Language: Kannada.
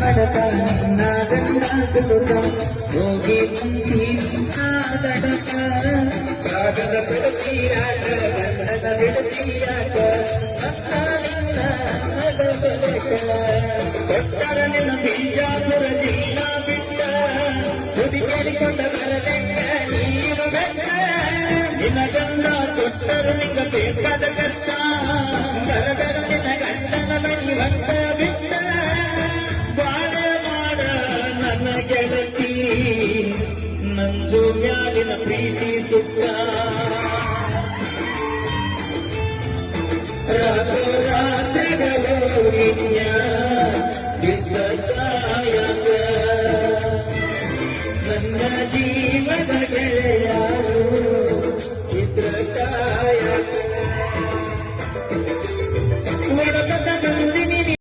ಮಡಕ ನಿನ್ನ ಗಂಡ ತುಳುಕ ಹೋಗಿ ಕುಂತಿ ಆದಡಕ ಕಾಗದ ಬಿಡುತ್ತೀಯಾಟ ಗಂಡದ ಬಿಡುತ್ತೀಯಾಟ ಕೊಟ್ಟರ ನಿನ್ನ ಬಿಜಾಪುರ ಜಿಲ್ಲಾ ಬಿಟ್ಟ ತುದಿ ಕೇಳಿಕೊಂಡ ಬರಲೆಂಗ ನೀರು ಬೆಟ್ಟ ನಿನ್ನ ಗಂಡ ಕೊಟ್ಟರು ನಿಂಗ ಬೇಕಾದ ಕಷ್ಟ ಬರದರು ನಿನ್ನ ಗಂಡನ ಬಳಿ